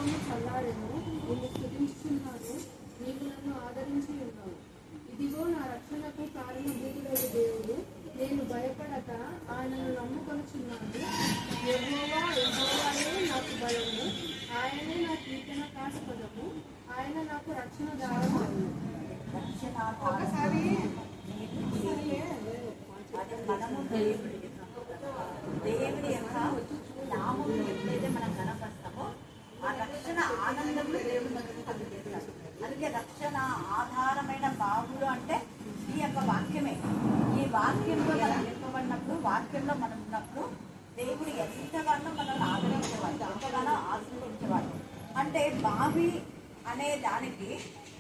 కోపము చల్లారెను, నిన్ను స్తుతించుచున్నాను, నీవు నన్ను ఆదరించి ఉన్నావు. ఇదిగో నా రక్షణకు కారణభూతుడగు దేవుడు, నేను భయపడక ఆయనను నమ్ముకొనుచున్నాను. యెహోవాయే నాకు బలము, ఆయనే నా కీర్తనకాస్పదము, ఆయన నాకు రక్షణ దారుణము. ఒకసారి మనము దేవుడి యొక్క నామము ఎప్పుడైతే మనం కనపరుస్తామో ఆ రక్షణ ఆనందంలో దేవుడు మనకు కలిగేస్తారు. అందుకే రక్షణ ఆధారమైన బాగులు అంటే ఈ యొక్క వాక్యమే. ఈ వాక్యంలో మనం నింపబడినప్పుడు, వాక్యంలో మనం ఉన్నప్పుడు దేవుడు ఎంతగానో మనల్ని ఆదరించేవాడు, ఎంతగానో ఆశీర్వదించేవాడు. అంటే బావి అనే దానికి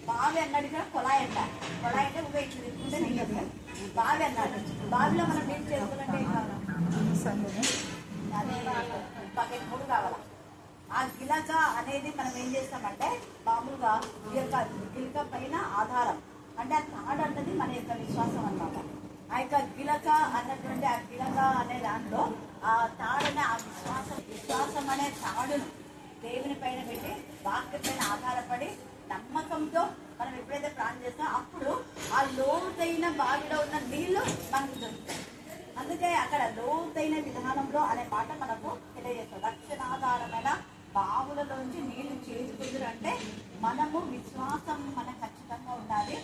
బావి అన్నాడు కదా, కొలాయి అంటారు. కొలాయి అంటే ఉపయోగించుకుంటే నీళ్ళు వస్తాయి. బావి అన్నాడు, బావిలో మనం నీళ్ళు చేసుకోవాలంటే ఏం కావాలి? అదే బకెట్ 3 కావాలా. ఆ గిలక అనేది మనం ఏం చేస్తామంటే మామూలుగా ఈ యొక్క గిలక పైన ఆధారం అంటే ఆ తాడు అన్నది మన యొక్క విశ్వాసం అన్నమాట. ఆ యొక్క గిలక అన్నటువంటి ఆ గిలక అనే దాంట్లో ఆ తాడనే ఆ విశ్వాసం అనే తాడును దేవుని పైన పెట్టి వాక్యం పైన ఆధారపడి నమ్మకంతో మనం ఎప్పుడైతే ప్రార్థన చేస్తామో అప్పుడు ఆ లోతైన బావిలో ఉన్న నీళ్లు మనకు దొరుకుతాయి. అందుకే అక్కడ లోతైన విధానంలో అనే మాట మనకు తెలియజేస్తాం. రక్షణాధారమైన బావులలోంచి నీళ్లు చేసుకుందరు అంటే మనము విశ్వాసం మనకు ఖచ్చితంగా ఉండాలి.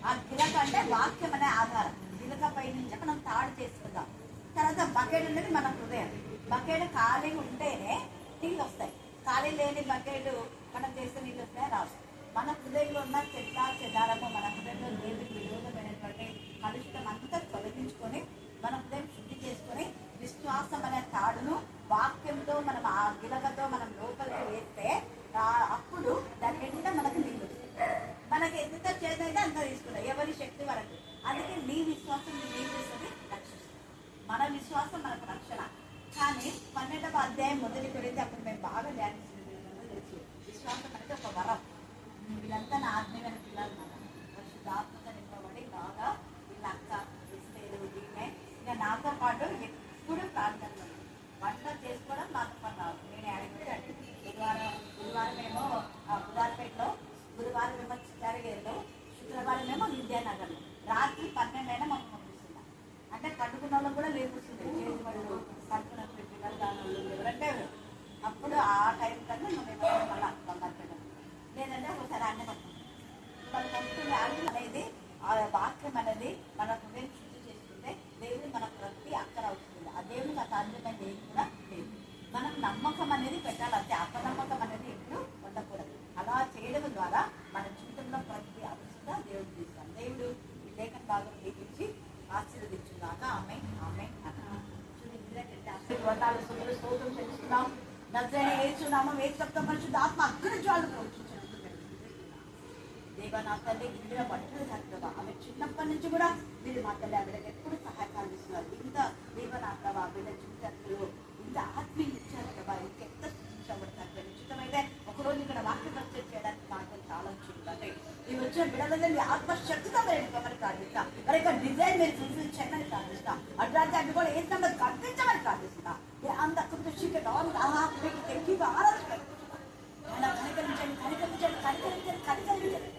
ఆ గిలక అంటే వాక్యం అనే ఆధారం. గిలక పై నుంచి మనం తాడు చేసుకుందాం. తర్వాత బకెట్ అనేది మన హృదయం. బకెట్ ఖాళీ ఉంటేనే నీళ్ళు వస్తాయి. ఖాళీ లేని బకెట్ మనం చేస్తే నీళ్ళు వస్తాయి రావు. మన హృదయంలో ఉన్న చెదారము, మన హృదయంలో దేవుడికి విరోధమైనటువంటి కలుషితం అంతా తొలగించుకొని మన హృదయం శుద్ధి చేసుకొని విశ్వాసం అనే తాడును వాక్యంతో మనం ఆ గిలకతో మనం లోపలికి వేస్తే అప్పుడు దాని నిండా మనకు నీళ్ళు వస్తాయి. మనకి ఎంత చేదైతే అంత తీసుకుంటాం, ఎవరి శక్తి వరకు. అందుకే నీ విశ్వాసం నీ చేస్తుంది రక్షిస్తుంది. మన విశ్వాసం మనకు రక్షణ. కానీ 12వ అధ్యాయం మొదటి కొరితే అప్పుడు మేము బాగా ధ్యానించింది తెలుసు. విశ్వాసం అనేది ఒక వరం. వీళ్ళంతా నా ఆత్మీయమైన పిల్లలు మనం పరిశుద్ధాత్మక నింపబడి బాగా వీళ్ళ అక్క ఇస్తేరు వీళ్ళే ఇంకా నాతో పాటు ఎప్పుడు ప్రార్థనలు వంట చేసుకోవడం నాతో పాటు రాదు. నేను అడిగితే బుధవారం ఏమో బుధారపేటలో, బుధవారం ఏమో చిత్తారగేరులో, శుక్రవారం ఏమో విద్యానగర్లో. రాత్రి 12 అయినా మాకు పంపిస్తున్నాం. అంటే కట్టుకున్న వాళ్ళు కూడా లేపుస్తుంది. చేతి వాళ్ళు కట్టుకున్న పిల్లలు దాని ఎవరంటే అప్పుడు ఆ టైం కన్నా మేము మళ్ళీ బంగారుపేట లేదంటే ఒకసారి అన్నీ పడుతుంది. వాళ్ళు పంపుతున్న అనేది ఆ వాక్యం అనేది మన హృదయం శుద్ధి చేసుకుంటే దేవుడు మన ప్రతి అక్కర అవుతుంది. ఆ దేవుడికి అసాధ్యమైన ఏది కూడా లేదు. మనం నమ్మకం అనేది పెట్టాలి. అంతే, అపనమ్మకం అనేది ఎప్పుడు ఉండకూడదు. అలా చేయడం ద్వారా మన జీవితంలో ప్రతి అవసరంగా దేవుడు తీస్తాం. దేవుడు ఈ లేఖన భాగం దీపించి ఆశీర్వదించుగాక. ఆమేన్ ఆమేన్ అన్నాడు. ఆశీర్వాదాలు స్తోత్రం తెలుస్తున్నాం. నజరేయుడైన యేసు నామం యేసు పరిశుద్ధాత్మ అగ్ని జ్వాలతో దేవా నా తల్లి ఇందిరా బట్టలు చక్కగా ఆమె చిన్నప్పటి నుంచి కూడా మీరు మా తల్లి ఆవిడకి ఎప్పుడు సహాయకాలు ఇస్తున్నారు. ఇంత దేవ నా ప్రభా వీళ్ళ జీవితంలో ఇంత ఆత్మీయులు ఇచ్చారు ప్రభా. ఇంకెంత సృష్టించబడతారు. నిశ్చితమైతే ఒకరోజు ఇక్కడ వాక్యం పరిచయం చేయడానికి మాటలు చాలా చూడాలి. మీరు వచ్చిన బిడ్డలలో మీ ఆత్మశక్తితో మరి ప్రార్థిస్తా. మరి యొక్క డిజైన్ మీరు ఫుల్ఫిల్ చేయమని ప్రార్థిస్తా. అట్లాంటి అడ్డు కూడా ఏంటంటే కనిపించమని ప్రార్థిస్తా. అంత కృషికి మీకు తెక్కిగా ఆరాధించండి, కనికరించండి, కనికరించండి, కనికరించండి, కనికరించండి.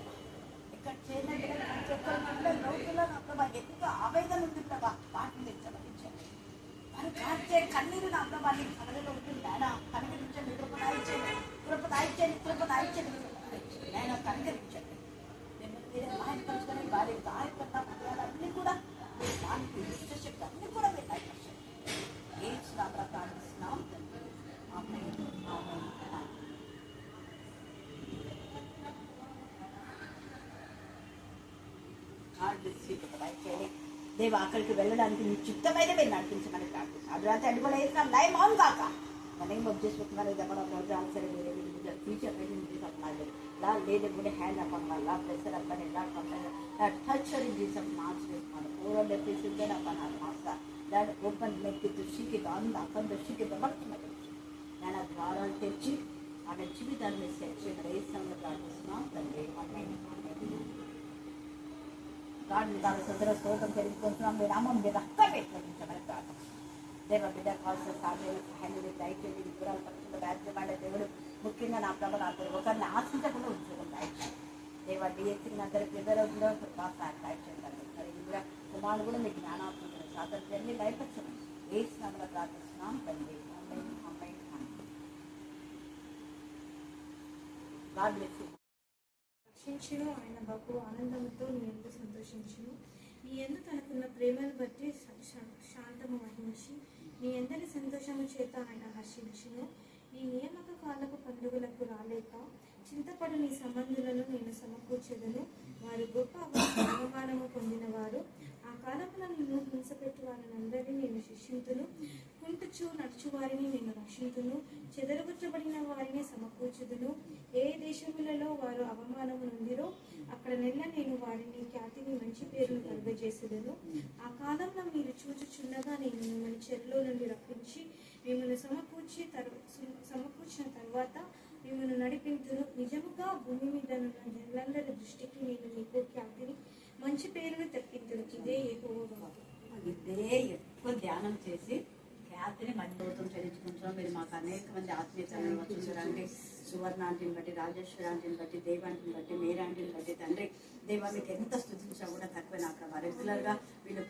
ఇక్కడ చేరిన లోతుల్లో నా ప్రభా ఎక్కువ ఆవేదన ఉంది ప్రభా. వాటిని తెచ్చబడించండి. మరి కాచే కన్నీరు నా ప్రభా నీకు కలగలో ఉంటుంది. ఆయన కనికరించండి, కృపదాయించండి, కృపదాయించండి, కృపదాయించండి, ఆయన కనికరించండి. నేను మాయపరచుకొని వారి గాయపడ్డ అన్నీ కూడా వారికి దుష్టశక్తి అన్నీ కూడా మీరు బయటపరచండి. ఏ స్నాప ప్రార్థిస్తున్నాం. దేవ అక్కడికి వెళ్ళడానికి మీ చిత్తమైతే మీరు నడిపించమని ప్రార్థిస్తాం. అది రాత్రి అడ్డుకొని వేసిన లైవ్ ఆన్ కాక మనం వచ్చేసుకుంటున్నారు. ఇది కూడా ఆన్సర్ ఫ్యూచర్ లేదే కూడా హ్యాండ్ అప్ అవ్వాలి, ప్రెషర్ అప్పని ఎలా టచర్ జీసం మార్చేసుకోవాలి. ఓవర్ డెఫిసిట్ అప్పని మాస్టర్ దాన్ని ఓపెన్ నెక్కి దృష్టికి కాదు అక్కడ దృష్టికి ప్రవర్తన నేను ద్వారాలు తెచ్చి ఆమె జీవితాన్ని సెక్షన్ రేసంగా ప్రార్థిస్తున్నాం తండ్రి. గాడిని తాను సుందర స్తోత్రం తెలుసుకుంటున్నాం. మీ నామం మీద రక్త పెట్టించమని ప్రార్థన. దేవ బిడ్డ కావాల్సిన సాధ్యాలు హ్యాండ్ దయచేయండి. విపురాలు పక్షులు వ్యాధ్యపడే దేవుడు ముఖ్యంగా నా ప్రభ నా తండ్రి ఒకరిని ఆశించకుండా ఉంచుకుంటాయి. దేవా డిఎస్సీ అందరి ప్రిపేర్ కూడా బాగా సాటిస్ఫాక్ట్ చేయండి. మరి కూడా కుమారుడు కూడా మీకు జ్ఞానాత్మక స్వాతంత్ర్యాన్ని లైపచ్చమని వేసినామని ప్రార్థిస్తున్నాం తండ్రి. రక్షించును ఆయన బహు ఆనందంతో నీ ఎందు సంతోషించును. నీ ఎందు తనకున్న ప్రేమను బట్టి శాంతము వహించి నీ ఎందరి సంతోషము చేత ఆయన హర్షించును. నీ నియామక కాలపు పండుగలకు రాలేక చింతపడు నీ సంబంధులను నేను సమకూర్చెదను. వారు గొప్ప అవమానము పొందినవారు. ఆ కాలమున నిన్ను హింసపెట్టు వారినందరినీ నేను శిక్షింతును. కుంటుచు నడుచు వారిని నేను రక్షింతును. చెదరగొట్టబడిన వారిని సమకూర్చుదును. ఏ దేశములలో వారు అవమానము నొందిరో అక్కడ నేను వారిని ఖ్యాతిని మంచి పేరును కలుగజేసేదను. ఆ కాలంలో మీరు చూచుచున్నగా నేను మిమ్మల్ని చెరలో నుండి రప్పించి మిమ్మల్ని సమకూర్చిన తర్వాత మిమ్మల్ని నడిపించును. నిజముగా భూమి మీద ఉన్న జనులందరి దృష్టికి నేను మీకు ఖ్యాతిని మంచి పేరును తెప్పించును. ఇదే యెహోవా వాక్కు. ఇదే ఎక్కువ ధ్యానం చేసి ఖ్యాతిని మంచి చెల్లించుకుంటున్నాం. మీరు మాకు అనేక మంది ఆత్మీయతలను వచ్చుంటారండి. సువర్ణ ఆంటీని బట్టి, రాజేశ్వర ఆంటీని బట్టి, దేవాంటిని బట్టి, మేరాంటిని బట్టి తండ్రి దేవా మీకు ఎంత స్తుతించా కూడా తక్కువే నా ప్రభా. రెగ్యులర్గా వీళ్ళు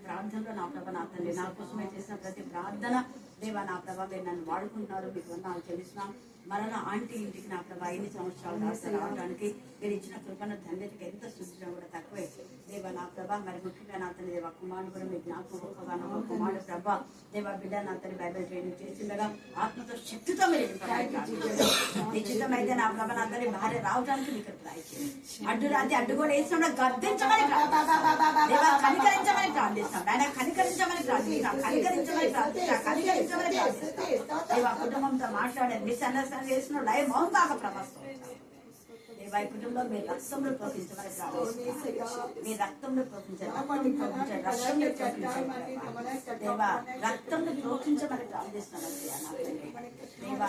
ప్రార్థనలో నా ప్రభా నా తండ్రి నా కోసమే చేసిన ప్రతి ప్రార్థన దేవా నా ప్రభా మీరు నన్ను వాడుకుంటున్నారు. మీకు వందనాలు చెల్లిస్తున్నాం. మరలా ఆంటీ ఇంటికి నా ప్రభా 5 సంవత్సరాలు రావడానికి మీరు ఇచ్చిన కృపను ధన్యతకి ఎంత స్తుతించడం కూడా తక్కువే దేవా నా ప్రభా. మరి ముఖ్యంగా నా తండ్రి దేవా కుమారుడు కూడా మీ జ్ఞాపకం కుమారుడు ప్రభా దేవా బిడ్డ నా తండ్రి బైబిల్ ట్రైనింగ్ చేసిండగా ఆత్మతో శక్తితో మీరు నిశ్చితమైతే నా ప్రభా నా తండ్రి భార్య రావడానికి మీకు ప్రయత్నం అడ్డు రాతి అడ్డు కూడా వేసిన గర్దించమని కనికరించమని ప్రార్థిస్తాం. ఆయన కనికరించమని ప్రార్థిస్తాం. కనికరించమని ప్రార్థిస్తాం. కనికరించమని ప్రార్థిస్తాం. దేవా కుటుంబంతో మాట్లాడే మిస్అండర్స్టాండ్ చేసిన లైవ్ మౌన్ బాగా ప్రభావం దేవా ఈ కుటుంబంలో మీ రక్తంలో ప్రోక్షించమని ప్రార్థిస్తాం. మీ రక్తంలో ప్రోక్షించారు దేవా రక్తంలో ప్రోక్షించమని ప్రార్థిస్తున్నాం. దేవా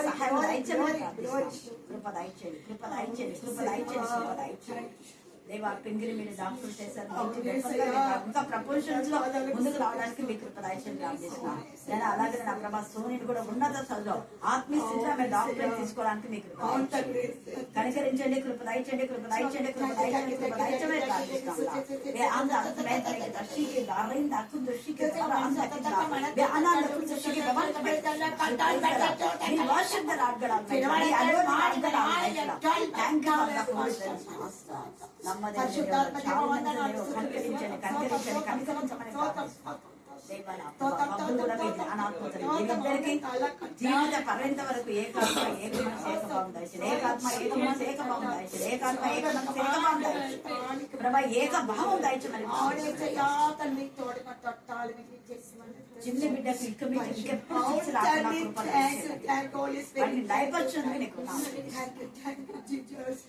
సహాయం దయచేయమని ప్రార్థిస్తాం. కృప దయచేయండి. కృప దయచేయండి. కృప దయచేయండి. కృప దయచేయండి దేవా. పింగిరి మీరు డాక్టర్ చేశారు. ఇంకా ప్రపోజల్స్ లో ముందుకు రావడానికి మీ కృప దయచేయండి ప్రార్థిస్తున్నాం. నేను అలాగే నా ప్రభా సోనిని కూడా ఉన్నత స్థితిలో ఆత్మీయ స్థితిలో ఆమె డాక్టర్ తీసుకోవడానికి మీకు కనికరించండి. కృప దయచేయండి. కృప దయచేయండి. కృప దయచేయండి. కృప దయచేయమని ప్రార్థిస్తాం. జీవిత పర్యంత వరకు ఏకాత్మ ఏక మనసు ఏకభావం దయచేయండి. ఏకాత్మ ఏక మనసు ఏకభావం దయచేయండి. ఏకాత్మ ఏక మనసు ఏకభావం దయచేయండి. ప్రభా ఏకభావం దయచేయమని చిన్న బిడ్డకు ఇక మీకు ఇంకెప్పుడు దయపరచుంది నీకు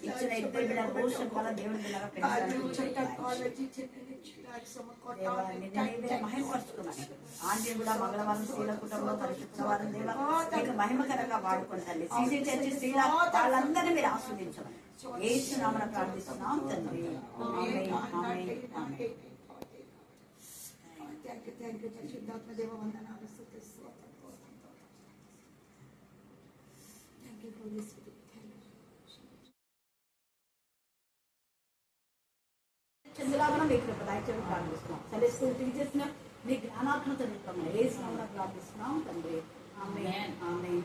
ఇచ్చిన ఇద్దరు బిడ్డ పోషణ వల్ల దేవుడి బిడ్డగా మహిమపరుచుకున్నాను. ఆంటీ కూడా మంగళవారం స్త్రీల కుటుంబంలో పరిశుక్రవారం దేవా మీకు మహిమకరంగా వాడుకుంటాను. సీసీ చర్చి స్త్రీల వాళ్ళందరినీ మీరు ఆస్వాదించమని యేసునామమున ప్రార్థిస్తున్నాం తండ్రి. చంద్రలాగా మీకు దయచేసి ప్రార్థిస్తున్నాం. సెలెస్టియల్ టీచర్స్ మీ జ్ఞానాత్మక యేసునామమున ప్రార్థిస్తున్నాం తండ్రి. ఆమేన్. ఆమేన్.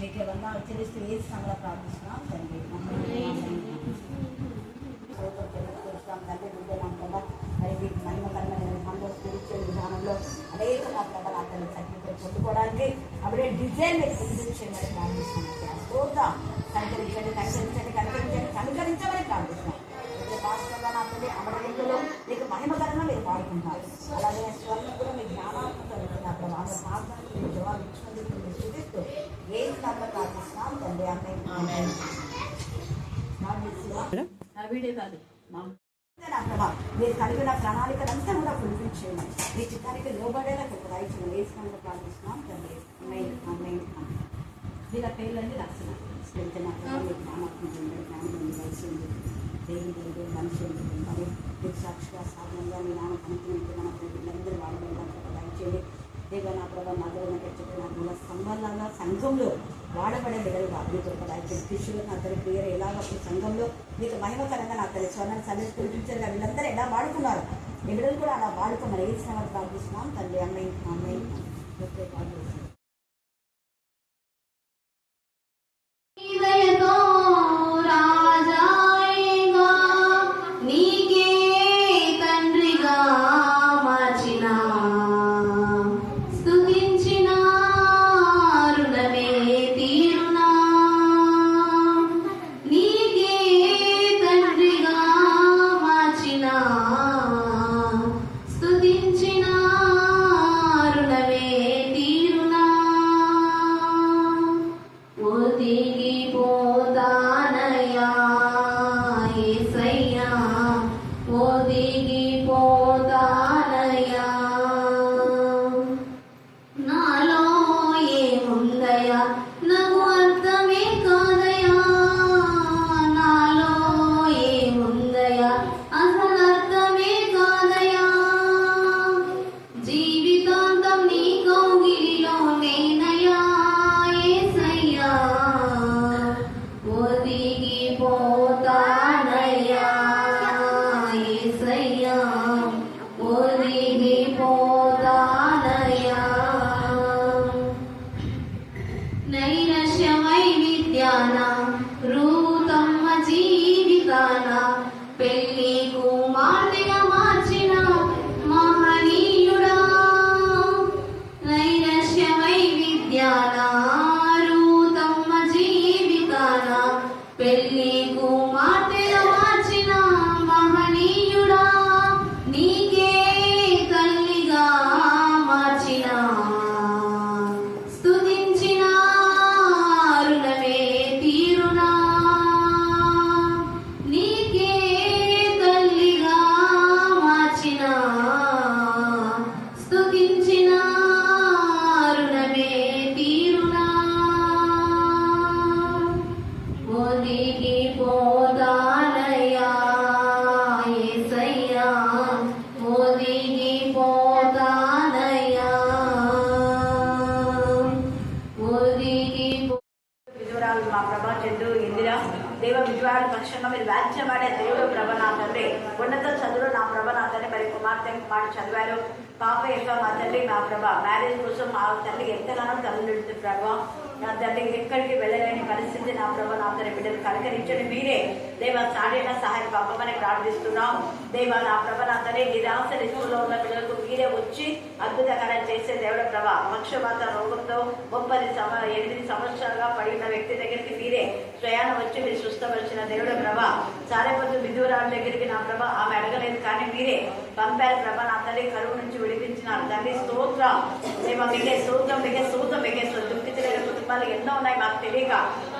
మీకు ఏమన్నా చెల్లిస్తూ యేసునామమున ప్రార్థిస్తున్నాం తండ్రి. విధానంలో అనేక మాట్లాడాలి సర్టిఫికేట్ పొందుకోవడానికి అప్పుడే డిజైన్ చేయమని ప్రార్థిస్తున్నాం. కనికరించండి. కనికరించండి. కనికరించండి. కనికరించమని ప్రార్థిస్తున్నాం. రాష్ట్రంగా నా తల్లి అమరవీరులో మీకు మహిమకరంగా మీరు పాడుకుంటున్నారు. అలాగే స్వర్ణ కూడా మీ జ్ఞానాత్మక అక్కడ వాళ్ళ ప్రార్థనకు మీరు జవాబు ఇచ్చినందుకు మీరు చూపిస్తూ ఏ స్థానంలో ప్రార్థిస్తున్నాం తండ్రి. వీడియో కాదు మీరు కలిగిన ప్రణాళికలంతా కూడా ఫుల్ఫిల్ చేయండి. మీ చిత్తానికి లోబడేలా దయచేయండి. వేసుకొని ప్రార్థిస్తున్నాం తండ్రి. వీళ్ళ పేర్లన్నీ రక్షణ వెళ్తే నా జ్ఞానం కలిసి ఉంది. దేవుడు మనిషి మరి మీకు సాక్షిగా సాధనంగా మీ నాన్న కనుక్కుంటే మన వీళ్ళందరూ వాడబడ్డా దయచేయండి. దేవ నా ప్రభావ నా దగ్గర చెప్పిన నా స్తంభాలాగా సంఘంలో వాడబడే బిడ్డలుగా మీకు ఒక దయచేయండి. శిష్యులు నా తల్లి ప్రియర్ ఎలాగ సంఘంలో మీకు మహిమకరంగా నా తల్లి స్వర్ణాన్ని సందేశం చూపించారు. వీళ్ళందరూ ఎలా వాడుకున్నారు ఈ బిడ్డలు కూడా అలా వాడుకోమని ఏ శ్రమ ప్రార్థిస్తున్నాం తండ్రి. అమ్మాయి అమ్మాయి నైరశ్యమై విద్యాన రూతమ్మ జీవితాన పెళ్లి కుమార్తెగా మార్చిన మహనీయుడా. నైరశ్యమై విద్యాన రూతమ్మ జీవితాన పెళ్లి కుమార్తెగా మార్చిన మహనీయుడా. నీకే తల్లిగా మార్చిన మా ప్రభా చంద్రు ఇందిరా దేవ విజయాల పక్షంగా మీరు వ్యాఖ్యమాడే దేవుడు ప్రభా తండ్రి ఉన్నత చదువులు నా ప్రభా తండ్రి మరి కుమార్తె మాట చదివారు. పాప యొక్క మా తల్లి మా ప్రభా మ్యారేజ్ కోసం మా తల్లి ఎంతగానో తల్లి ప్రభా నా తండ్రి ఎక్కడికి వెళ్ళలేని పరిస్థితి నా ప్రభా నా తండ్రి బిడ్డలు కలకరించండి. మీరే దేవ సాడైన సహాయం పాపమని ప్రార్థిస్తున్నాం. దేవ నా ప్రభా నా తండ్రి నిరాశ రిస్కులో ఉన్న పిల్లలకు మీరే వచ్చి అద్భుతకరం చేసే దేవుడు ప్రభా పక్షవాత రోగంతో 8 సంవత్సరాలుగా పడిన వ్యక్తి దగ్గరికి మీరే ప్రయాణం వచ్చి మీరు సుస్థపరిచిన దేవుడు ప్రభా. సారేపొద్దు విధురాల దగ్గరికి నా ప్రభా ఆమె అడగలేదు కానీ మీరే పంపారు ప్రభా నా తల్లి కరువు నుంచి విడిపించినారు తండ్రి. స్తోత్రం దేవ మీకే స్తోత్రం మీకే స్తోత్రం మీకే దుఃఖిత లేని కుటుంబాలు ఎన్నో ఉన్నాయి మాకు తెలియక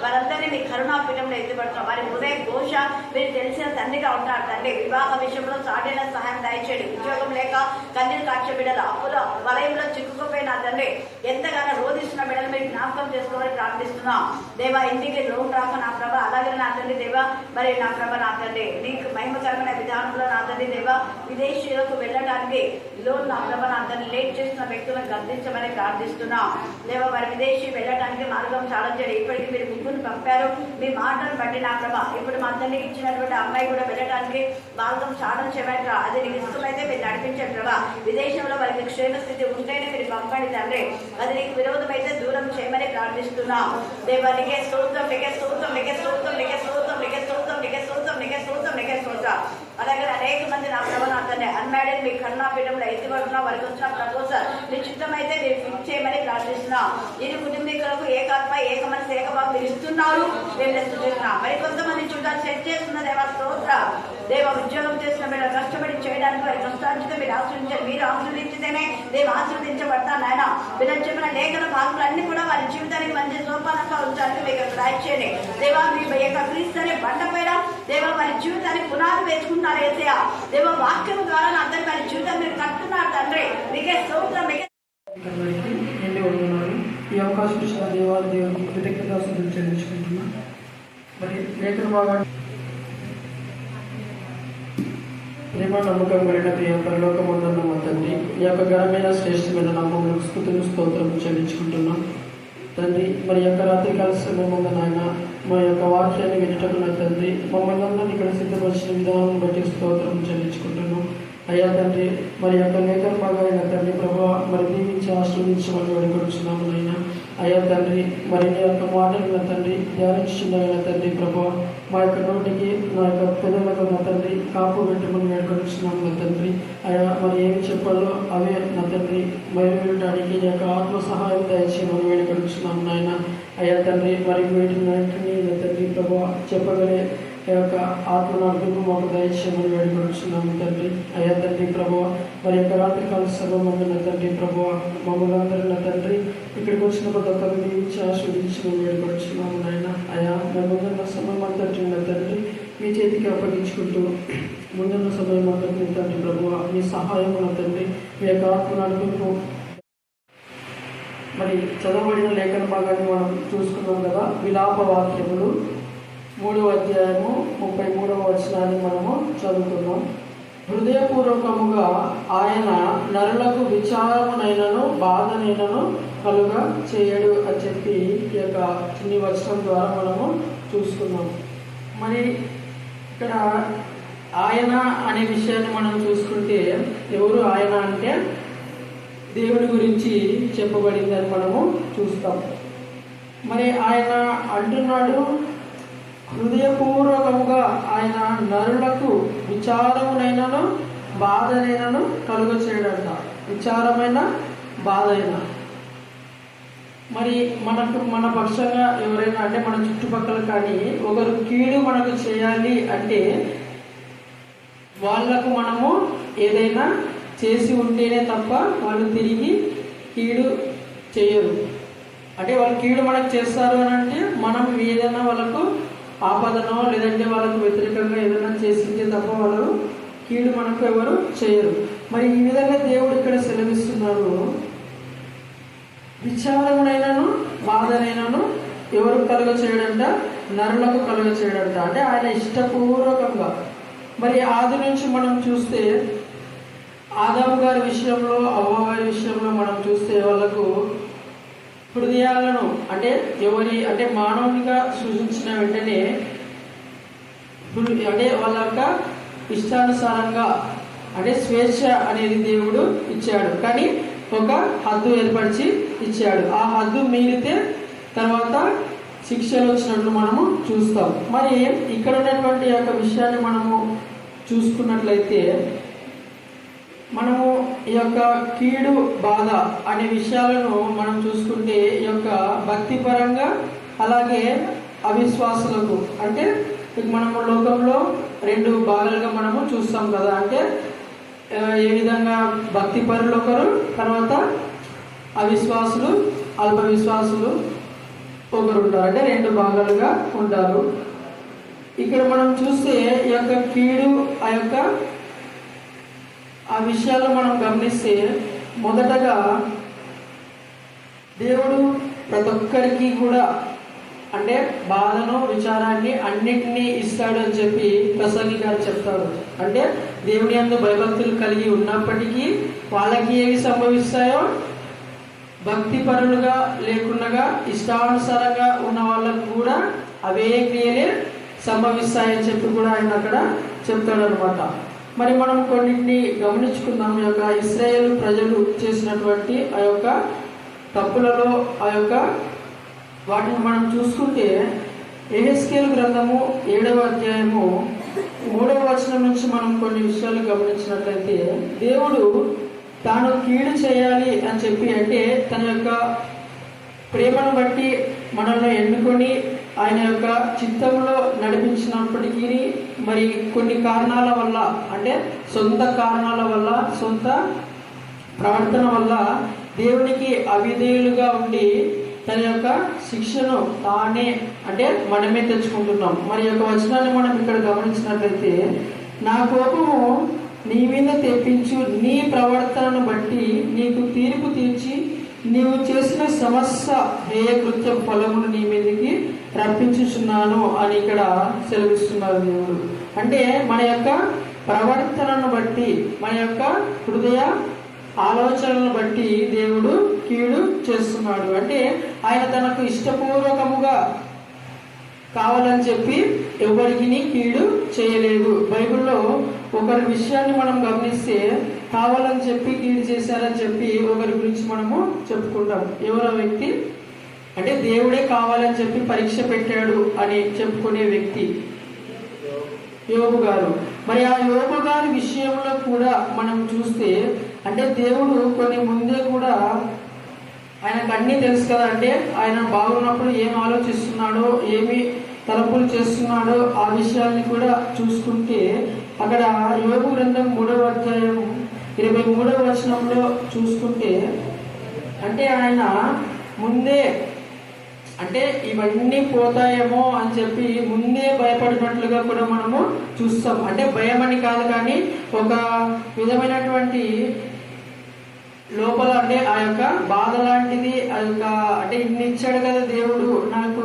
వారందరినీ మీ కరుణాపీఠంలో ఎత్తుపడుతున్నాం. వారి హృదయ ఘోష మీరు తెలిసిన తండ్రిగా ఉంటారు తండ్రి. వివాహ విషయంలో సాటైన సహాయం దయచేయండి. ఉద్యోగం లేక కన్నీరు కాచే బిడ్డలు అప్పుల వలయంలో చిక్కుకుపోయిన తండ్రి ఎంతగానో రోధిస్తున్న బిడ్డలు మీరు జ్ఞాపకం చేసుకోవాలని ప్రార్థిస్తున్నాం దేవా. ఇంటికి లోన్ రాక నా ప్రభ అలాగే నా తండ్రి దేవా మరి నా ప్రభ నా తండ్రి నీకు మహిమకరమైన విధానంలో నా తండ్రి దేవా విదేశీయులకు వెళ్ళడానికి లోన్ నా ప్రభ నా తండ్రి లేట్ చేస్తున్న వ్యక్తులను గర్తించమని ప్రార్థిస్తున్నాం దేవా. మరి విదేశీ వెళ్ళడానికి మార్గం సాధించండి. ఇప్పటికీ మీరు ముగ్గురు పంపారు మీ మాటను బట్టి నా ప్రభ. ఇప్పుడు మా తండ్రికి ఇచ్చినటువంటి అమ్మాయి కూడా వెళ్ళడానికి మార్గం సాధించమంట. అది నీకు ఇష్టమైతే మీరు నడిపించండి ప్రభా. విదేశంలో వారికి క్షేమ స్థితి ఉంటేనే మీరు పంపండి తండ్రి. అది నీకు విరోధమైతే దూరం చేయమని ప్రార్థిస్తున్నాం దేవా. నీకే స్తోత్రం నీకే స్తోత్రం నీకే స్తోత్రం నీకే స్తోత్రం నీకే స్తోత్రం నీకే స్తోత్రం నీకే స్తోత్రం నీకే స్తోత్రం. అలాగే అనేక మంది నా ప్రభ నా తండ్రి అన్మ్యారీడ్ మీ కరుణాపీఠంలో ఎత్తిపడుతున్నా వారికి వచ్చిన ప్రపోజల్ మీ చిత్తమైతే మీరు ఫిక్స్ చేయమని ప్రార్థిస్తున్నాం. ఇది కుటుంబీకులకు ఏకాత్మ ఏక మనసు ఏకభావం మీరు ఇస్తున్నారు మేము ఇస్తున్నాం. మరి కొంతమంది చూడాలి సెట్ చేస్తున్న దేవా స్తోత్ర దేవ. ఉద్యోగం చేసిన మీరు కష్టపడి చేయడానికి వారి కష్టాంచితే మీరు ఆశ్రయించారు. మీరు ఆశ్రయించితేనే దేవ ఆశ్రదించబడతాను నాయన. మీరు చెప్పిన లేఖన భాగములు అన్ని కూడా వారి జీవితానికి మంచి సోపానంగా ఉంచడానికి మీకు రాయించండి దేవా. మీ యొక్క క్రీస్తు అనే బండ పైన దేవ వారి జీవితానికి పునాది వేసుకుంటున్నారు ఏసయ్య దేవ. వాక్యం ద్వారా అందరి వారి జీవితం మీరు కట్టున్నారు తండ్రి. మీకే స్తోత్రం మీకే ఈ అవకాశం ఇచ్చిన దేవాలయ దేవునికి కృతజ్ఞతాస్తుతులు చెల్లించుకుంటున్నాను. మరి లేఖన భాగాన్ని ప్రేమ నమ్మకం కలిగిన ప్రియ పరలోకమందున్న మా తండ్రి, ఈ యొక్క ఘనమైన శ్రేష్టమైన నామములకు స్తుతులు స్తోత్రం చెల్లించుకుంటున్నాం తండ్రి. మరి యొక్క రాత్రికాల సమయముందు నాయన మా యొక్క వాక్యాన్ని వినటకు నా తండ్రి మమ్మల్ని అందరినీ ఇక్కడ సిద్ధపరిచిన విధానం బట్టి స్తోత్రం చెల్లించుకుంటున్నాం అయ్యా తండ్రి. మరి యొక్క లేఖన భాగమైన తండ్రి ప్రభావ మరి దీవించి ఆశ్రయించమని వేడుకొచ్చున్నాము నాయన. అయ్యా తండ్రి మరి నీ యొక్క మాటలు నా తండ్రి ధ్యానించున్నాయన తండ్రి ప్రభావ మా యొక్క నోటికి నా యొక్క పెదవులకు నా తండ్రి కాపు పెట్టమని వేడుకొచ్చున్నాము నా తండ్రి. అయ్యా మరి ఏమి చెప్పాలో అవే నా తండ్రి మరి వినడానికి నీ యొక్క ఆత్మ సహాయం దయచేయమని వేడుకొచ్చున్నాము నాయన. అయ్యా తండ్రి మరి వీటిని నా తండ్రి ప్రభావ చెప్పగలే యొక్క ఆత్మ నడుపు మాకు దయచేయమని వేడుకొచ్చున్నాము తండ్రి. అయ్యా తండ్రి ప్రభావ మరి యొక్క రాత్రికాల సభమందు నా తండ్రి ప్రభావ మమ్మల్ని అందరూ నా తండ్రి ఇక్కడికి వచ్చిన ప్రతి ఒక్కరు దీవించి ఆస్వాదించమని వేడుకొచ్చున్నాము నాయన. అయ్యా మేము ముందున్న సమయం అంతటి నా తండ్రి మీ చేతికి అప్పగించుకుంటూ ముందున్న సమయం అంతటి తండ్రి ప్రభువ మీ సహాయం నా తండ్రి మీ యొక్క ఆత్మ నడుపు. మరి చదవబడిన లేఖన భాగాన్ని మనం చూసుకున్నాం కదా. విలాప వాక్యములు 3వ అధ్యాయము 33వ వచనాన్ని మనము చదువుతున్నాం. హృదయపూర్వకముగా ఆయన నరులకు విచారమునైనను బాధనైనను కలుగా చేయడు అని చెప్పి ఈ యొక్క చిన్ని వచనం ద్వారా మనము చూసుకున్నాం. మరి ఇక్కడ ఆయన అనే విషయాన్ని మనం చూసుకుంటే ఎవరు ఆయన అంటే దేవుడి గురించి చెప్పబడిందని మనము చూస్తాం. మరి ఆయన అంటున్నాడు హృదయపూర్వకముగా ఆయన నరులకు విచారమునైనను బాధనైనను కలుగ చేయడంట. విచారమైన బాధ అయినా మరి మన పక్షంగా ఎవరైనా అంటే మన చుట్టుపక్కల కానీ ఒకరు కీడు మనకు చేయాలి అంటే వాళ్లకు మనము ఏదైనా చేసి ఉంటేనే తప్ప వాళ్ళు తిరిగి కీడు చేయరు. అంటే వాళ్ళు కీడు మనకు చేస్తారు అని అంటే మనం ఏదైనా వాళ్ళకు ఆపదనో లేదంటే వాళ్ళకు వ్యతిరేకంగా ఏదైనా చేసిందే తప్ప వాళ్ళు కీడు మనకు ఎవరు చేయరు. మరి ఈ విధంగా దేవుడు ఇక్కడ సెలవిస్తున్నారు. విచారమునైనను బాధనైనను ఎవరు కలుగ చేయడంట? నరులకు కలుగ చేయడంట. అంటే ఆయన ఇష్టపూర్వకంగా. మరి ఆది నుంచి మనం చూస్తే ఆదాము గారి విషయంలో అవ్వ గారి విషయంలో మనం చూస్తే వాళ్ళకు హృదయాలను అంటే మానవునిగా సృజించిన వెంటనే అంటే వాళ్ళ యొక్క ఇష్టానుసారంగా అంటే స్వేచ్ఛ అనేది దేవుడు ఇచ్చాడు. కానీ ఒక హద్దు ఏర్పరిచి ఇచ్చాడు. ఆ హద్దు మీరితే తర్వాత శిక్షలు వచ్చినట్లు మనము చూస్తాం. మరి ఇక్కడ ఉన్నటువంటి యొక్క విషయాన్ని మనము చూసుకున్నట్లయితే మనము ఈ యొక్క కీడు బాధ అనే విషయాలను మనం చూసుకుంటే ఈ యొక్క భక్తిపరంగా అలాగే అవిశ్వాసులకు అంటే మనము లోకంలో 2 భాగాలుగా మనము చూస్తాం కదా. అంటే ఏ విధంగా భక్తిపరులు ఒకరు, తర్వాత అవిశ్వాసులు అల్ప విశ్వాసులు ఒకరు ఉంటారు. అంటే 2 భాగాలుగా ఉంటారు. ఇక్కడ మనం చూస్తే ఈ యొక్క కీడు ఆ విషయాలు మనం గమనిస్తే మొదటగా దేవుడు ప్రతి ఒక్కరికి కూడా అంటే బాధను విచారాన్ని అన్నిటినీ ఇస్తాడు అని చెప్పి ప్రసంగి గారు చెప్తారు. అంటే దేవుని యందు భయభక్తులు కలిగి ఉన్నప్పటికీ వాళ్ళకి ఏవి సంభవిస్తాయో భక్తి పరులుగా లేకుండా ఇష్టానుసారంగా ఉన్న వాళ్ళకు కూడా అవే క్రియలే సంభవిస్తాయని చెప్పి కూడా ఆయన అక్కడ చెప్తాడు అనమాట. మరి మనం కొన్నింటిని గమనించుకుందాం. ఈ యొక్క ఇశ్రాయేలు ప్రజలు చేసినటువంటి ఆ యొక్క తప్పులలో వాటిని మనం చూసుకుంటే యెహెజ్కేలు గ్రంథము 7వ అధ్యాయము 3వ వచనం నుంచి మనం కొన్ని విషయాలు గమనించినట్లయితే దేవుడు తాను కీడు చేయాలి అని చెప్పి అంటే తన యొక్క ప్రేమను బట్టి మనల్ని ఎన్నుకొని ఆయన యొక్క చిత్తంలో నడిపించినప్పటికీ మరి కొన్ని కారణాల వల్ల అంటే సొంత కారణాల వల్ల సొంత ప్రవర్తన వల్ల దేవునికి అవిధేయులుగా ఉండి తన యొక్క శిక్షను తానే అంటే మనమే తెచ్చుకుంటున్నాం. మరి యొక్క వచనాన్ని మనం ఇక్కడ గమనించినట్లయితే నా కోపము నీ మీద తెప్పించు, నీ ప్రవర్తనను బట్టి నీకు తీర్పు తీర్చి నీవు చేసిన సమస్త హేయ కృత్య ఫలమును నీ మీదకి రప్పించుచున్నాను అని ఇక్కడ సెలవిస్తున్నారు దేవుడు. అంటే మన యొక్క ప్రవర్తనను బట్టి, మన యొక్క హృదయ ఆలోచనలను బట్టి దేవుడు కీడు చేస్తున్నాడు. అంటే ఆయన తనకు ఇష్టపూర్వకముగా కావాలని చెప్పి ఎవరికి కీడు చేయలేదు. బైబిల్లో ఒకరి విషయాన్ని మనం గమనిస్తే కావాలని చెప్పి కీడు చేశారని చెప్పి ఒకరి గురించి మనము చెప్పుకుంటాం. ఎవరో వ్యక్తి అంటే దేవుడే కావాలని చెప్పి పరీక్ష పెట్టాడు అని చెప్పుకునే వ్యక్తి యోబు గారు. మరి ఆ యోబు గారి విషయంలో కూడా మనం చూస్తే అంటే దేవుడు కొన్ని ముందే కూడా ఆయనకు అన్నీ తెలుసు కదా. అంటే ఆయన బాగున్నప్పుడు ఏం ఆలోచిస్తున్నాడో, ఏమి తలపులు చేస్తున్నాడో ఆ విషయాన్ని కూడా చూసుకుంటే అక్కడ యోబు గ్రంథం 3వ అధ్యాయం 23వ వచనంలో చూసుకుంటే అంటే ఆయన ముందే అంటే ఇవన్నీ పోతాయేమో అని చెప్పి ముందే భయపడినట్లుగా కూడా మనము చూస్తాం. అంటే భయం అని కాదు కానీ ఒక విధమైనటువంటి లోపల అంటే ఆ యొక్క బాధ లాంటిది, ఆ యొక్క అంటే ఇన్ని ఇచ్చాడు కదా దేవుడు నాకు,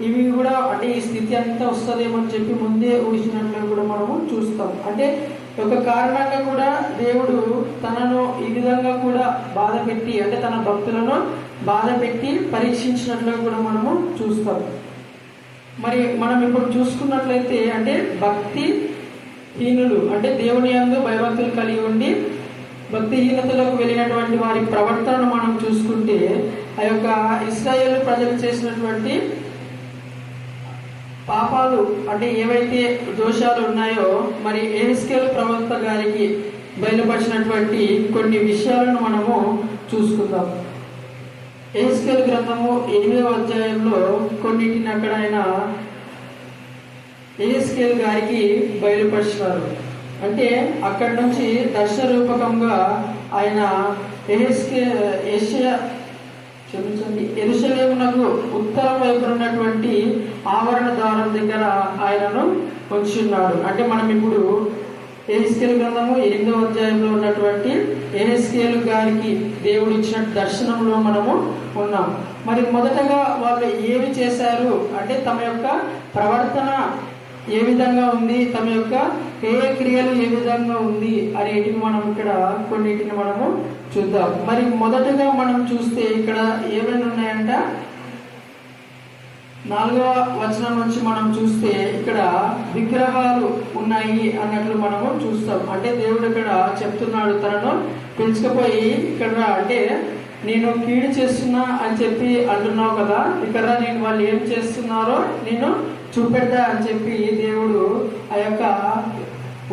ఇవి కూడా అంటే ఈ స్థితి అంతా వస్తుందేమో అని చెప్పి ముందే ఊహించినట్లు కూడా మనము చూస్తాం. అంటే ఒక కారణంగా కూడా దేవుడు తనను ఈ విధంగా కూడా బాధ పెట్టి అంటే తన భక్తులను బాధ పెట్టి పరీక్షించినట్లు కూడా మనము చూస్తాం. మరి మనం ఇప్పుడు చూసుకున్నట్లయితే అంటే భక్తి హీనులు అంటే దేవుని యందు భయభక్తులు కలిగి ఉండి భక్తిహీనతలకు వెళ్ళినటువంటి వారి ప్రవర్తనను మనం చూసుకుంటే ఆ యొక్క ఇశ్రాయేలు ప్రజలు చేసినటువంటి పాపాలు అంటే ఏవైతే దోషాలు ఉన్నాయో మరి యెహెజ్కేలు ప్రవక్త గారికి బయలుపరిచినటువంటి కొన్ని విషయాలను మనము చూసుకుందాం. యెహెజ్కేలు గ్రంథము 8వ అధ్యాయంలో కొన్నిటిని అక్కడ ఆయన యెహెజ్కేలు గారికి బయలుపరిచినారు. అంటే అక్కడి నుంచి దర్శన రూపకంగా ఆయన యెరూషలేమునకు ఉత్తరం వైపు ఉన్నటువంటి ఆవరణ ద్వారం దగ్గర ఆయనను వచ్చున్నాడు. అంటే మనం ఇప్పుడు యెహెజ్కేలు గ్రంథము 8వ అధ్యాయంలో ఉన్నటువంటి యెహెజ్కేలు గారికి దేవుడు ఇచ్చిన దర్శనంలో మనము ఉన్నాం. మరి మొదటగా వాళ్ళు ఏమి చేశారు అంటే తమ యొక్క ప్రవర్తన ఏ విధంగా ఉంది, తమ యొక్క క్రియలు ఏ విధంగా ఉంది అనేటివి మనం ఇక్కడ కొన్నిటిని మనము చూద్దాం. మరి మొదటగా మనం చూస్తే ఇక్కడ ఏమైనా ఉన్నాయంట 4వ వచనం నుంచి మనం చూస్తే ఇక్కడ విగ్రహాలు ఉన్నాయి అన్నట్లు మనము చూస్తాం. అంటే దేవుడు ఇక్కడ చెప్తున్నాడు, తనను పిలుచుకుపోయి ఇక్కడ అంటే నేను కీడు చేస్తున్నా అని చెప్పి అంటున్నావు కదా, ఇక్కడ నేను వాళ్ళు ఏం చేస్తున్నారో నేను చూపెడతా అని చెప్పి దేవుడు ఆ యొక్క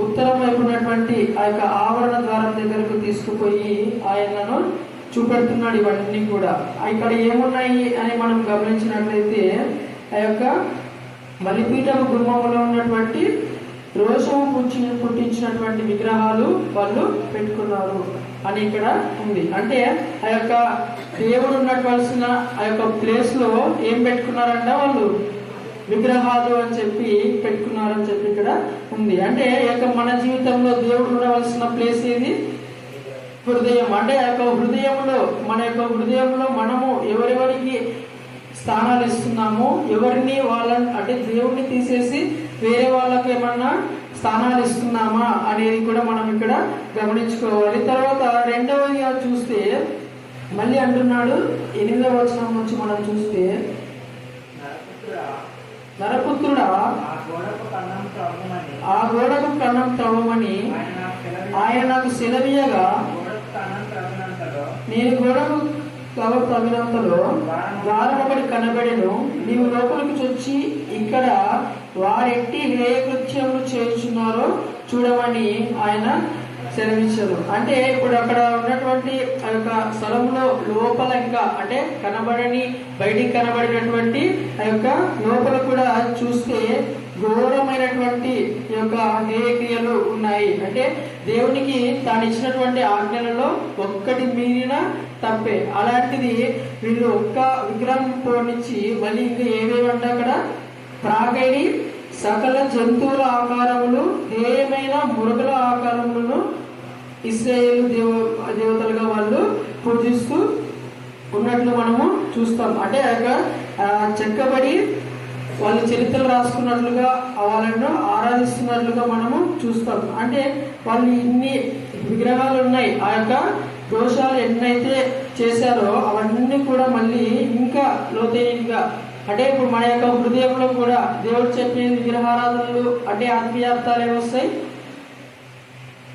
ఉత్తరం వైపు ఉన్నటువంటి ఆ యొక్క ఆవరణ ద్వారం దగ్గరకు తీసుకుపోయి ఆయనను చూపెడుతున్నాడు. ఇవన్నీ కూడా ఇక్కడ ఏమున్నాయి అని మనం గమనించినట్లయితే ఆ యొక్క బలిపీఠం గుమ్మములో ఉన్నటువంటి రోషము పుట్టించినటువంటి విగ్రహాలు వాళ్ళు పెట్టుకున్నారు అని ఇక్కడ ఉంది. అంటే ఆ యొక్క దేవుడు ఉన్నట్వలసిన ఆ యొక్క ప్లేస్ లో ఏం పెట్టుకున్నారంట, వాళ్ళు విగ్రహాలు అని చెప్పి పెట్టుకున్నారని చెప్పి ఇక్కడ ఉంది. అంటే మన జీవితంలో దేవుడు ఉండవలసిన ప్లేస్ ఏది? హృదయం. అంటే ఆ యొక్క హృదయంలో మన యొక్క హృదయంలో మనము ఎవరెవరికి స్థానాలు ఇస్తున్నాము, ఎవరిని వాళ్ళని అంటే దేవుడిని తీసేసి వేరే వాళ్ళకి ఏమన్నా స్థానాలు ఇస్తున్నామా అనేది కూడా మనం ఇక్కడ గమనించుకోవాలి. తర్వాత రెండవదిగా చూస్తే మళ్ళీ అంటున్నాడు 8వ వచనం నుంచి మనం చూస్తే నరపుత్రుడా ఆ గోడకు కన్నం త్రవ్వమని ఆయన నాకు సెలవీయగా నేను గోడకు తగినంతలో ద్వారమొకటి కనబడెను. నీవు లోపలికి చొచ్చి ఇక్కడ వారెట్టి హేయకృత్యములు చేస్తున్నారో చూడమని ఆయన సెలవిచ్చారు. అంటే ఇప్పుడు అక్కడ ఉన్నటువంటి ఆ యొక్క స్థలంలో లోపల ఇంకా అంటే కనబడని బయటికి కనబడినటువంటి ఆ యొక్క లోపల కూడా చూస్తే ఘోరమైనటువంటి యొక్క హేయక్రియలు ఉన్నాయి. అంటే దేవునికి తాను ఇచ్చినటువంటి ఆజ్ఞలలో ఒక్కటి మీరిన తప్పే. అలాంటిది వీళ్ళు ఒక్క విగ్రహం పోనిచ్చి మళ్ళీ ఇంకా ఏవేమంటే అక్కడ ప్రాగడి సకల జంతువుల ఆకారములు, హేయమైన మృగల ఆకారములను ఇశ్రాయేలు దేవతలుగా వాళ్ళు పూజిస్తూ ఉన్నట్లు మనము చూస్తాం. అంటే చెక్కబడి వాళ్ళు చరిత్రలు రాసుకున్నట్లుగా వాళ్ళను ఆరాధిస్తున్నట్లుగా మనము చూస్తాం. అంటే వాళ్ళు ఇన్ని విగ్రహాలు ఉన్నాయి, ఆ యొక్క దోషాలు ఎన్నైతే చేశారో అవన్నీ కూడా మళ్ళీ ఇంకా లోతైనగా, అంటే ఇప్పుడు మన యొక్క హృదయంలో కూడా దేవుడు చెప్పే విగ్రహారాధనలు అంటే ఆత్మీయార్థాలు ఏమొస్తాయి?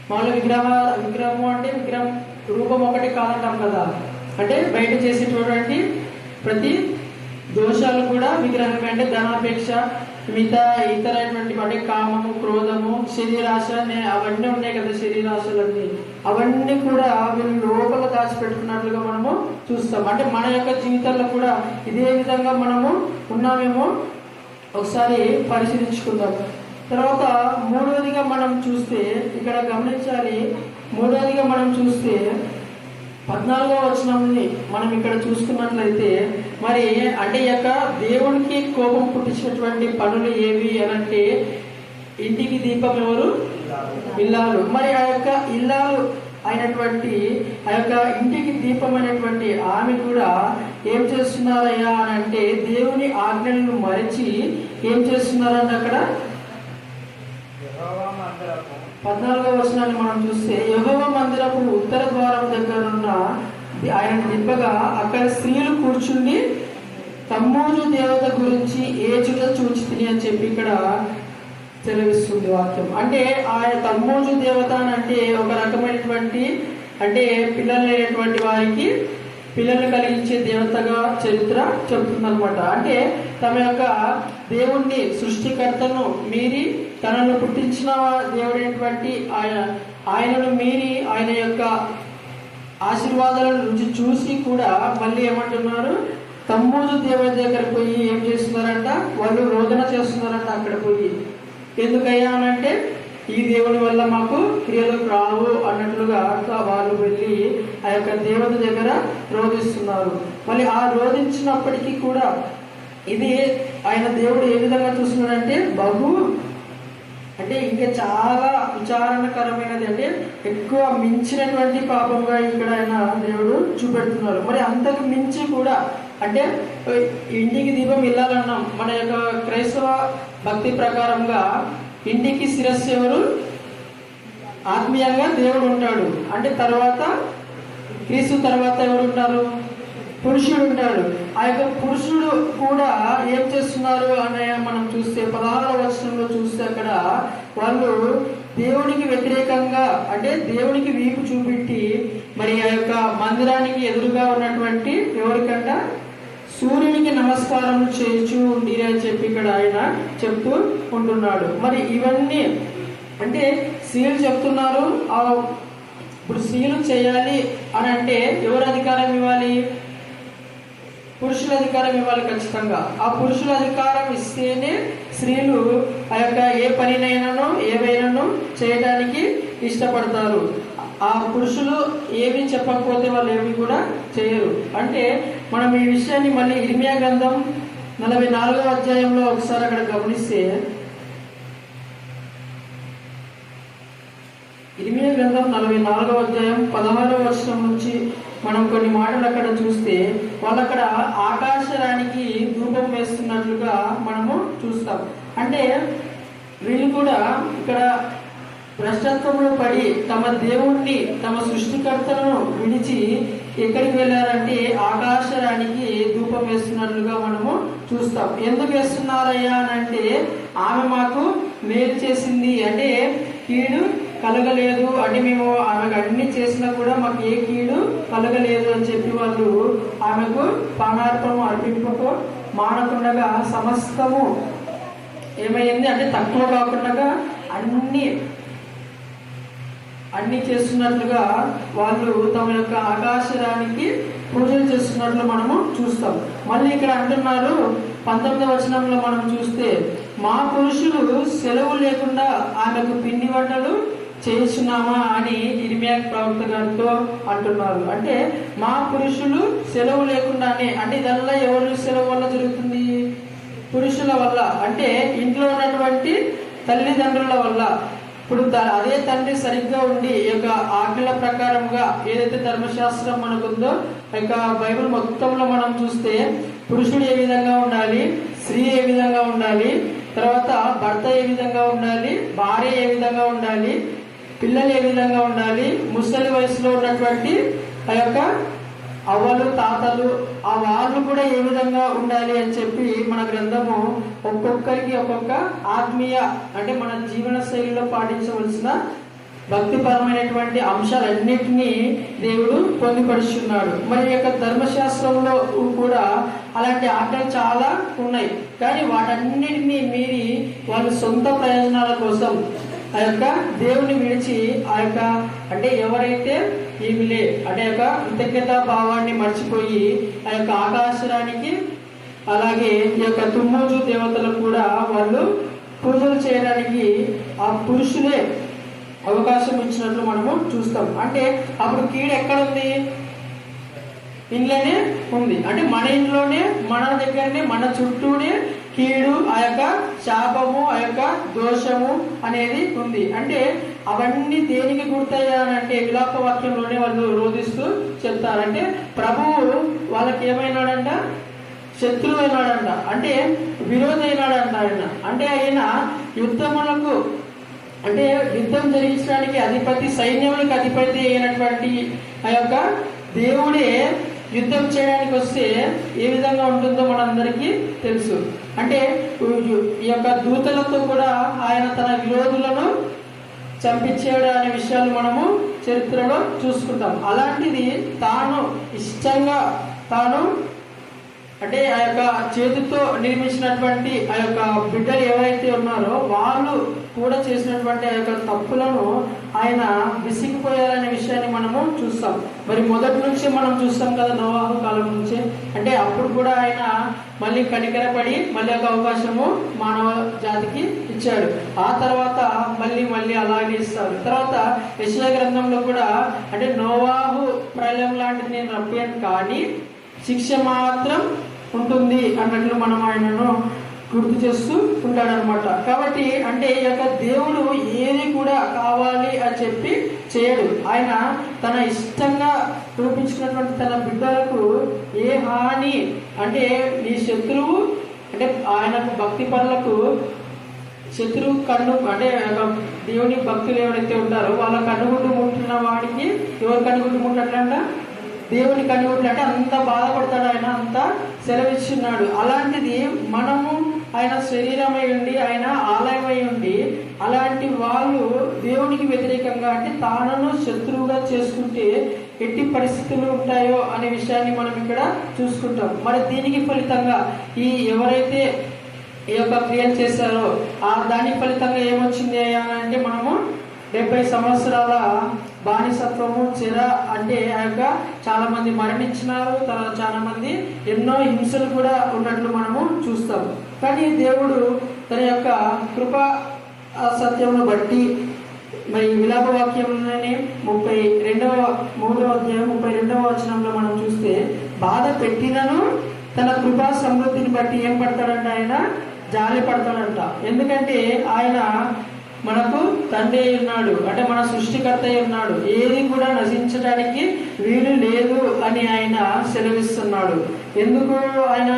మామూలు విగ్రహము అంటే విగ్రహం రూపం ఒకటి కాదంటాం కదా. అంటే బయట చేసేటటువంటి ప్రతి దోషాలు కూడా విగ్రహమే. అంటే ధనాపేక్ష, మిగతా ఇతరమైనటువంటి అంటే కామము, క్రోధము, శరీరాశ అవన్నీ ఉన్నాయి కదా, శరీరాశలన్నీ అవన్నీ కూడా వీళ్ళు లోపల దాచిపెట్టుకున్నట్లుగా మనము చూస్తాం. అంటే మన యొక్క జీవితాల్లో కూడా ఇదే విధంగా మనము ఉన్నామేమో ఒకసారి పరిశీలించుకుందాం. తర్వాత మూడవదిగా మనం చూస్తే ఇక్కడ గమనించాలి. మూడవదిగా మనం చూస్తే 14వ వచనంని మనం ఇక్కడ చూసుకున్నట్లయితే మరి అంటే యొక్క దేవునికి కోపం పుట్టించినటువంటి పనులు ఏవి అనంటే ఇంటికి దీపం ఎవరు? ఇల్లాలు. మరి ఆ యొక్క ఇల్లాలు అయినటువంటి ఆ యొక్క ఇంటికి దీపమైనటువంటి ఆమె కూడా ఏం చేస్తున్నారయ్యా అని అంటే దేవుని ఆజ్ఞలను మరిచి ఏం చేస్తున్నారంటే అక్కడ 14వ వచనాన్ని మనం చూస్తే యెహోవా మందిరపు ఉత్తర ద్వారం దగ్గర ఉన్న ఆయన దిబ్బగా అక్కడ స్త్రీలు కూర్చుండి తమ్మూజు దేవత గురించి ఏచుట చూచితిని అని చెప్పి ఇక్కడ తెలివిస్తుంది వాక్యం. అంటే ఆ తమ్మూజు దేవత అని అంటే ఒక రకమైనటువంటి అంటే పిల్లలు లేనటువంటి వారికి పిల్లలు కలిగించే దేవతగా చరిత్ర చెబుతుందన్నమాట. అంటే తమ యొక్క దేవుణ్ణి సృష్టికర్తను మీరి తనను పుట్టించిన దేవుడైనటువంటి ఆయనను మీరి ఆయన యొక్క ఆశీర్వాదాలను రుచి చూసి కూడా మళ్ళీ ఏమంటున్నారు? తమ్మూజు దేవత దగ్గర పోయి ఏం చేస్తున్నారంట? వాళ్ళు రోదన చేస్తున్నారంట అక్కడ పోయి. ఎందుకయ్యా అనంటే ఈ దేవుని వల్ల మాకు క్రియలు రావు అన్నట్లుగా వాళ్ళు వెళ్ళి ఆ యొక్క దేవత దగ్గర రోధిస్తున్నారు. మళ్ళీ ఆ రోధించినప్పటికీ కూడా ఇది ఆయన దేవుడు ఏ విధంగా చూస్తున్నాడంటే బహు అంటే ఇంకా చాలా విచారణకరమైనది, అంటే ఎక్కువ మించినటువంటి పాపంగా ఇక్కడ ఆయన దేవుడు చూపెడుతున్నారు. మరి అంతకు మించి కూడా అంటే ఇంటికి దీపం ఇల్లాలన్నాం. మన యొక్క క్రైస్తవ భక్తి ప్రకారంగా ఇంటికి శిరస్సు ఎవరు? ఆత్మీయంగా దేవుడు ఉంటాడు. అంటే తర్వాత క్రీస్తు తర్వాత ఎవరు ఉంటారు? పురుషుడు ఉంటాడు. ఆ యొక్క పురుషుడు కూడా ఏం చేస్తున్నారు అనే మనం చూస్తే 16వ వచనంలో చూస్తే అక్కడ వాళ్ళు దేవునికి వ్యతిరేకంగా అంటే దేవునికి వీపు చూపెట్టి మరి ఆ యొక్క మందిరానికి ఎదురుగా ఉన్నటువంటి ఎవరికంట సూర్యునికి నమస్కారం చేయించు ఉండి అని చెప్పి ఇక్కడ ఆయన చెప్తూ ఉంటున్నాడు. మరి ఇవన్నీ అంటే స్త్రీలు చెప్తున్నారు. ఇప్పుడు స్త్రీలు చేయాలి అని అంటే ఎవరు అధికారం ఇవ్వాలి? పురుషుల అధికారం ఇవ్వాలి ఖచ్చితంగా. ఆ పురుషుల అధికారం ఇస్తేనే స్త్రీలు ఆ యొక్క ఏ పనినైనానో ఏవైనానో చేయడానికి ఇష్టపడతారు. ఆ పురుషులు ఏమి చెప్పకపోతే వాళ్ళు ఏమి కూడా చేయరు. అంటే మనం ఈ విషయాన్ని మళ్ళీ ఇర్మియా గ్రంథం 44వ అధ్యాయంలో ఒకసారి అక్కడ గమనిస్తే ఇర్మియా గ్రంథం 44వ అధ్యాయం 16వ వచనం నుంచి మనం కొన్ని మాటలు అక్కడ చూస్తే వాళ్ళు అక్కడ ఆకాశరానికి ధూపం వేస్తున్నట్లుగా మనము చూస్తాం. అంటే వీళ్ళు కూడా ఇక్కడ భ్రష్టత్వంలో పడి తమ దేవుణ్ణి తమ సృష్టికర్తలను విడిచి ఎక్కడికి వెళ్ళారంటే ఆకాశరానికి ధూపం వేస్తున్నట్లుగా మనము చూస్తాం. ఎందుకు వేస్తున్నారయ్యా అని అంటే ఆమె మాకు మేలు చేసింది, అంటే కీడు కలగలేదు, అంటే మేము ఆమెకు అన్ని చేసినా కూడా మాకు ఏ కీడు కలగలేదు అని చెప్పి వాళ్ళు ఆమెకు పానార్పణం అర్పింపకు మానకుండగా సమస్తము ఏమైంది అంటే తక్కువ కాకుండా అన్ని చేస్తున్నట్లుగా వాళ్ళు తమ యొక్క ఆకాశరానికి పూజలు చేస్తున్నట్లు మనము చూస్తాం. మళ్ళీ ఇక్కడ అంటున్నారు 19వ వచనంలో మనం చూస్తే మా పురుషులు సెలవు లేకుండా ఆమెకు పిండి వంటలు చేస్తున్నామా అని ఇర్మియా ప్రవక్త గారితో అంటున్నారు. అంటే మా పురుషులు సెలవు లేకుండానే, అంటే ఇదల్లా ఎవరి సెలవు వల్ల జరుగుతుంది? పురుషుల వల్ల. అంటే ఇంట్లో ఉన్నటువంటి తల్లిదండ్రుల వల్ల. ఇప్పుడు అదే తండ్రి సరిగ్గా ఉండి ఈ యొక్క ఆజ్ఞల ప్రకారంగా ఏదైతే ధర్మశాస్త్రం మనకుందో యొక్క బైబిల్ మొత్తంలో మనం చూస్తే పురుషుడు ఏ విధంగా ఉండాలి, స్త్రీ ఏ విధంగా ఉండాలి, తర్వాత భర్త ఏ విధంగా ఉండాలి, భార్య ఏ విధంగా ఉండాలి, పిల్లలు ఏ విధంగా ఉండాలి, ముసలి వయసులో ఉన్నటువంటి ఆ యొక్క అవ్వలు తాతలు ఆ వాళ్ళు కూడా ఏ విధంగా ఉండాలి అని చెప్పి మన గ్రంథము ఒక్కొక్కరికి ఒక్కొక్క ఆత్మీయ అంటే మన జీవన శైలిలో పాటించవలసిన భక్తిపరమైనటువంటి అంశాలన్నిటినీ దేవుడు పొందుపరుచున్నాడు. మరి యొక్క ధర్మశాస్త్రంలో కూడా అలాంటి ఆజ్ఞలు చాలా ఉన్నాయి. కానీ వాటన్నిటినీ మీరి వాళ్ళ సొంత ప్రయోజనాల కోసం ఆ యొక్క దేవుని విడిచి ఆ యొక్క అంటే ఎవరైతే ఈమెలే అంటే యొక్క కృతజ్ఞతా భావాన్ని మర్చిపోయి ఆ యొక్క ఆకాశానికి అలాగే ఈ యొక్క తుమ్మూజు దేవతలకు కూడా వాళ్ళు పూజలు చేయడానికి ఆ పురుషులే అవకాశం ఇచ్చినట్లు మనము చూస్తాం. అంటే అప్పుడు కీడు ఎక్కడ ఉంది? ఇంట్లోనే ఉంది. అంటే మన ఇంట్లోనే మన దగ్గరనే మన చుట్టూనే కీడు ఆ యొక్క శాపము ఆ యొక్క దోషము అనేది ఉంది. అంటే అవన్నీ దేనికి గుర్తయ్యానంటే విలాప వాక్యంలోనే వాళ్ళు రోధిస్తూ చెప్తారంటే ప్రభువు వాళ్ళకి ఏమైనాడంట? శత్రువు అయినాడంట, అంటే విరోధి అయినాడంట ఆయన. అంటే ఆయన యుద్ధములకు అంటే యుద్ధం జరిగించడానికి అధిపతి, సైన్యములకు అధిపతి అయినటువంటి ఆ యొక్క దేవుడే యుద్ధం చేయడానికి వస్తే ఏ విధంగా ఉంటుందో మనందరికీ తెలుసు. అంటే ఈ యొక్క దూతలతో కూడా ఆయన తన విరోధులను చంపించేయడం అనే విషయాలు మనము చరిత్రలో చూసుకుంటాం. అలాంటిది తాను ఇష్టంగా తాను అంటే ఆ యొక్క చేతితో నిర్మించినటువంటి ఆ యొక్క బిడ్డలు ఎవరైతే ఉన్నారో వాళ్ళు కూడా చేసినటువంటి ఆ యొక్క తప్పులను ఆయన విసిగిపోయారనే విషయాన్ని మనము చూస్తాం. మరి మొదటి నుంచి మనం చూస్తాం కదా, నోవాహు కాలం నుంచి. అంటే అప్పుడు కూడా ఆయన మళ్ళీ కనికరపడి మళ్ళీ ఒక అవకాశము మానవ జాతికి ఇచ్చాడు. ఆ తర్వాత మళ్ళీ అలాగే ఇస్తారు. తర్వాత యెషయా గ్రంథంలో కూడా అంటే నోవాహు ప్రళయం లాంటిది నేను రప్పాను కానీ శిక్ష మాత్రం ఉంటుంది అన్నట్లు మనం ఆయనను గుర్తు చేస్తూ ఉంటాడనమాట. కాబట్టి అంటే ఈ యొక్క దేవుడు ఏది కూడా కావాలి అని చెప్పి చేయడు. ఆయన తన ఇష్టంగా చూపించినటువంటి తన బిడ్డలకు ఏ హాని అంటే నీ శత్రువు అంటే ఆయనకు భక్తి పరులకు శత్రువు కన్ను అంటే దేవుని భక్తులు ఎవరైతే ఉంటారో వాళ్ళ కన్నుగుడ్డు ముట్టిన వాడికి ఎవరు కన్నుగుడ్డు ముట్టట్లంట? దేవుని కన్నుగుడ్లు అంటే అంత బాధపడతాడు ఆయన, అంత సెలవిస్తున్నాడు. అలాంటిది మనము ఆయన శరీరమై ఉండి ఆయన ఆలయమై ఉండి అలాంటి వాళ్ళు దేవునికి వ్యతిరేకంగా అంటే తానను శత్రువుగా చేసుకుంటే ఎట్టి పరిస్థితులు ఉంటాయో అనే విషయాన్ని మనం ఇక్కడ చూసుకుంటాం. మరి దీనికి ఫలితంగా ఈ ఎవరైతే ఈ యొక్క క్రియలు చేశారో దాని ఫలితంగా ఏమొచ్చింది అంటే మనము 70 సంవత్సరాల బానిసత్వము చెర అంటే ఆ యొక్క చాలా మంది మరణించినారు. తర్వాత చాలా మంది ఎన్నో హింసలు కూడా ఉన్నట్లు మనము చూస్తాం. కానీ దేవుడు తన యొక్క కృపా సత్యమును బట్టి మరి విలాప వాక్యంలోనే 32వ అధ్యాయం 32వ వచనంలో మనం చూస్తే బాధ పెట్టినను తన కృపా సమృద్ధిని బట్టి ఏం పడతాడంట? ఆయన జాలి పడతాడంట. ఎందుకంటే ఆయన మనకు తండ్రి అయి ఉన్నాడు, అంటే మన సృష్టికర్త అయి ఉన్నాడు. ఏది కూడా నశించడానికి వీలు లేదు అని ఆయన సెలవిస్తున్నాడు. ఎందుకు ఆయన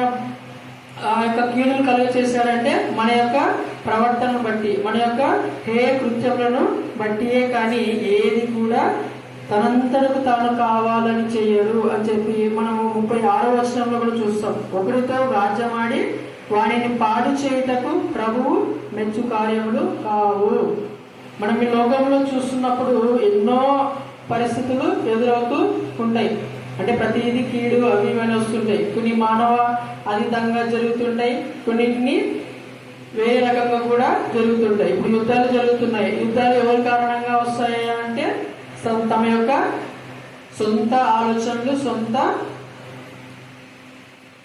ఆ యొక్క కీడులు కలుగ చేశాడంటే మన యొక్క ప్రవర్తనను బట్టి, మన యొక్క హేయ కృత్యములను బట్టియే. కానీ ఏది కూడా తనంతరకు తాను కావాలని చేయడు అని చెప్పి మనము 36వ వచనంలో కూడా చూస్తాం. ఒకరితో రాజ్యమాడి వాడిని పాడు చేయుటకు ప్రభువు మెచ్చు కార్యములు కావు. మనం ఈ లోకంలో చూస్తున్నప్పుడు ఎన్నో పరిస్థితులు ఎదురవుతూ ఉంటాయి. అంటే ప్రతిదీ కీడు అవి ఇవన్నీ వస్తుంటాయి. కొన్ని మానవ అతీతంగా జరుగుతుంటాయి, కొన్నిటిని వేరే రకంగా కూడా జరుగుతుంటాయి. ఇప్పుడు యుద్ధాలు జరుగుతున్నాయి. యుద్ధాలు ఎవరి కారణంగా వస్తాయి అంటే తమ యొక్క సొంత ఆలోచనలు, సొంత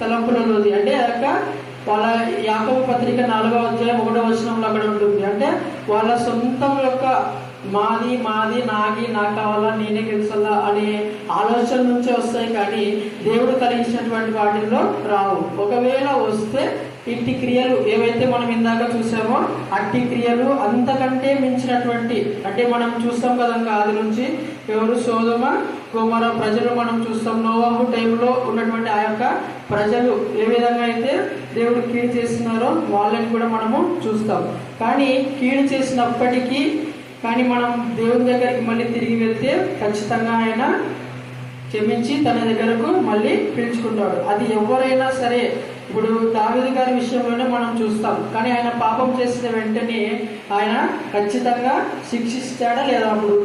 తలంపులలోది. అంటే ఆ యొక్క వాళ్ళ యాకోబు పత్రిక 4వ అధ్యాయం 1వ వచనంలో అక్కడ ఉంటుంది. అంటే వాళ్ళ సొంతం యొక్క మాది నాకి నాకు కావాలా, నేనే గెలిచాలా అనే ఆలోచన నుంచే వస్తాయి. కానీ దేవుడు కలిగించినటువంటి వాటిల్లో రావు. ఒకవేళ వస్తే ఇట్టి క్రియలు ఏవైతే మనం ఇందాక చూసామో అట్టి క్రియలు అంతకంటే మించినటువంటి అంటే మనం చూస్తాం కదా ఆది నుంచి ఎవరు సొదొమ గొమొర్రా ప్రజలు మనం చూస్తాం. నోవాహు టైంలో ఉన్నటువంటి ఆ యొక్క ప్రజలు ఏ విధంగా అయితే దేవుడు కీడు చేస్తున్నారో వాళ్ళని కూడా మనము చూస్తాం. కానీ కీడు చేసినప్పటికీ కానీ మనం దేవుని దగ్గరికి మళ్ళీ తిరిగి వెళ్తే ఖచ్చితంగా ఆయన క్షమించి తన దగ్గరకు మళ్ళీ పిలుచుకుంటాడు. అది ఎవరైనా సరే. ఇప్పుడు దావీదు గారి విషయంలోనే మనం చూస్తాం. కానీ ఆయన పాపం చేసిన వెంటనే ఆయన ఖచ్చితంగా శిక్షిస్తాడా లేదా? అప్పుడు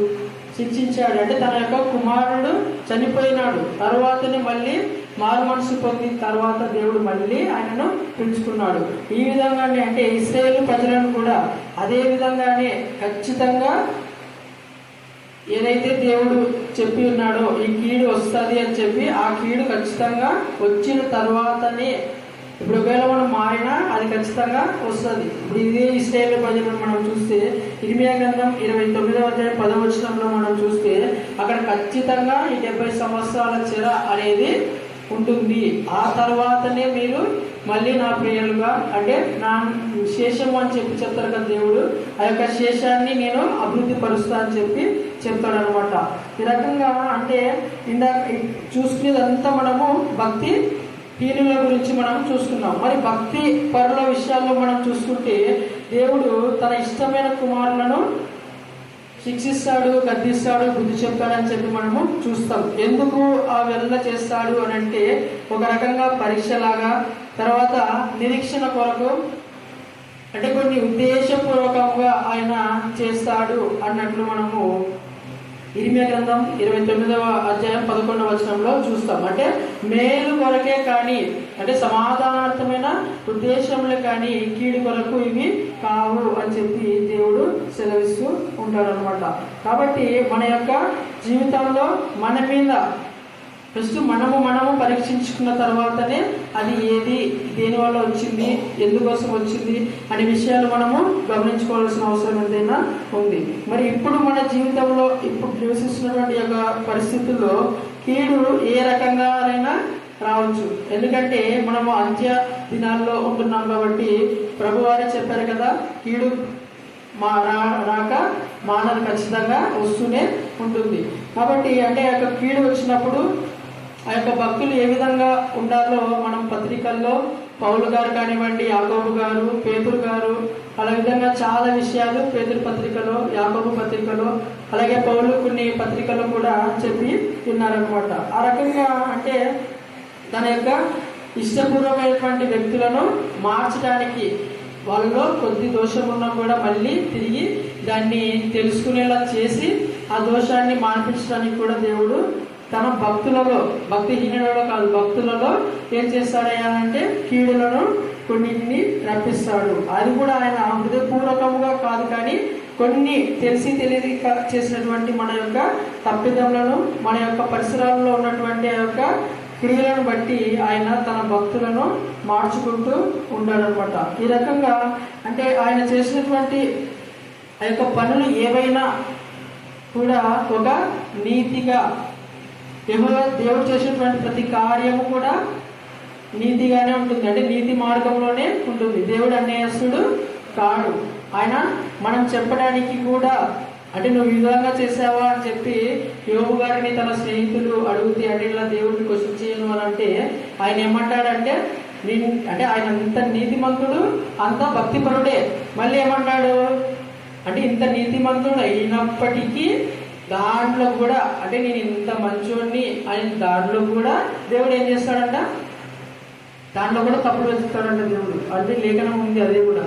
శిక్షించాడు. అంటే తన యొక్క కుమారుడు చనిపోయినాడు, తర్వాతనే మళ్ళీ మారు మనసు పొందిన తర్వాత దేవుడు మళ్ళీ ఆయనను పిలుచుకున్నాడు. ఈ విధంగానే అంటే ఇశ్రాయేలు ప్రజలను కూడా అదే విధంగానే ఖచ్చితంగా ఏదైతే దేవుడు చెప్పి ఉన్నాడో ఈ కీడు వస్తుంది అని చెప్పి ఆ కీడు ఖచ్చితంగా వచ్చిన తర్వాతనే, ఇప్పుడు ఒకవేళ మనం మారినా అది ఖచ్చితంగా వస్తుంది. ఇప్పుడు ఇదే ఇశ్రాయేలు ప్రజలను మనం చూస్తే ఇర్మియా గ్రంథం 29వ అధ్యాయం 10వ వచనంలో మనం చూస్తే అక్కడ ఖచ్చితంగా ఈ 70 సంవత్సరాల చెర అనేది ఉంటుంది. ఆ తర్వాతనే మీరు మళ్ళీ నా ప్రియులుగా అంటే నా శేషము అని చెప్పి చెప్తారు కదా దేవుడు. ఆ యొక్క శేషాన్ని నేను అభివృద్ధి పరుస్తా అని చెప్పి చెప్తాడు అనమాట. ఈ రకంగా అంటే ఇందాక చూసుకునేదంతా మనము భక్తి హీనుల గురించి మనం చూసుకున్నాం. మరి భక్తి పరుల విషయాల్లో మనం చూసుకుంటే దేవుడు తన ఇష్టమైన కుమారులను శిక్షిస్తాడు, గద్దిస్తాడు, బుద్ధి చెప్తాడని చెప్పి మనము చూస్తాం. ఎందుకు ఆ వెళ్ళ చేస్తాడు అని అంటే ఒక రకంగా పరీక్షలాగా, తర్వాత నిరీక్షణ కొరకు, అంటే కొన్ని ఉద్దేశపూర్వకంగా ఆయన చేస్తాడు అన్నట్లు మనము ఇర్మియా గ్రంథం 29వ అధ్యాయం 11వ వచనంలో చూస్తాం. అంటే మేలు కొరకే కానీ, అంటే సమాధానార్థమైన ఉద్దేశంలో కానీ కీడు కొరకు ఇవి కావు అని చెప్పి దేవుడు సెలవిస్తూ ఉంటాడు అనమాట. కాబట్టి మన యొక్క జీవితంలో మన మీద ఫస్ట్ మనము పరీక్షించుకున్న తర్వాతనే అది ఏది, దేనివల్ల వచ్చింది, ఎందుకోసం వచ్చింది అనే విషయాలు మనము గమనించుకోవాల్సిన అవసరం ఎంతైనా ఉంది. మరి ఇప్పుడు మన జీవితంలో ఇప్పుడు నివసిస్తున్నటువంటి యొక్క పరిస్థితుల్లో కీడు ఏ రకంగా అయినా రావచ్చు. ఎందుకంటే మనము అంత్య దినాల్లో ఉంటున్నాం కాబట్టి ప్రభువారే చెప్పారు కదా, కీడు రాక మానవులు ఖచ్చితంగా వస్తూనే ఉంటుంది. కాబట్టి అంటే ఆ యొక్క కీడు వచ్చినప్పుడు ఆ యొక్క భక్తులు ఏ విధంగా ఉండాలో మనం పత్రికల్లో పౌలు గారు కానివ్వండి, యాకోబు గారు, పేతురు గారు, అలా విధంగా చాలా విషయాలు పేతురు పత్రికలో, యాకోబు పత్రికలో, అలాగే పౌలు కొన్ని పత్రికల్లో కూడా చెప్పి ఉన్నారనమాట. ఆ రకంగా అంటే తన యొక్క ఇష్టపూర్వకమైనటువంటి వ్యక్తులను మార్చడానికి, వాళ్ళలో కొద్ది దోషం ఉన్నా కూడా మళ్ళీ తిరిగి దాన్ని తెలుసుకునేలా చేసి ఆ దోషాన్ని మార్పించడానికి కూడా దేవుడు తన భక్తులలో, భక్తిహీనులలో కాదు భక్తులలో ఏం చేస్తాడయ్యా అంటే కీడులను కొన్నింటిని రప్పిస్తాడు. అది కూడా ఆయన హృదయపూర్వకముగా కాదు, కానీ కొన్ని తెలిసి తెలియక చేసినటువంటి మన యొక్క తప్పిదములను, మన యొక్క పరిసరాల్లో ఉన్నటువంటి ఆ యొక్క క్రియలను బట్టి ఆయన తన భక్తులను మార్చుకుంటూ ఉంటాడనమాట. ఈ రకంగా అంటే ఆయన చేసినటువంటి ఆ యొక్క పనులు ఏవైనా కూడా ఒక నీతిగా, దేవుడు చేసినటువంటి ప్రతి కార్యము కూడా నీతిగానే ఉంటుంది. అంటే నీతి మార్గంలోనే ఉంటుంది. దేవుడు అన్యాయస్తుడు కాడు. ఆయన మనం చెప్పడానికి కూడా అంటే నువ్వు ఈ విధంగా చేసావా అని చెప్పి యోబు గారిని తన స్నేహితులు అడిగితే, అంటే ఇలా దేవుడిని క్వశ్చన్ చేయను అని అంటే ఆయన ఏమంటాడంటే అంటే ఆయన ఇంత నీతిమంతుడు, అంత భక్తిపరుడే. మళ్ళీ ఏమంటాడు అంటే ఇంత నీతిమంతుడు అయినప్పటికీ దాంట్లో కూడా అంటే నేను ఇంత మంచోడిని అని దాంట్లో కూడా దేవుడు ఏం చేస్తాడంట, దాంట్లో కూడా తప్పులు వెతుకుతాడంట దేవుడు. అంటే లేఖనం ఉంది అదే కూడా.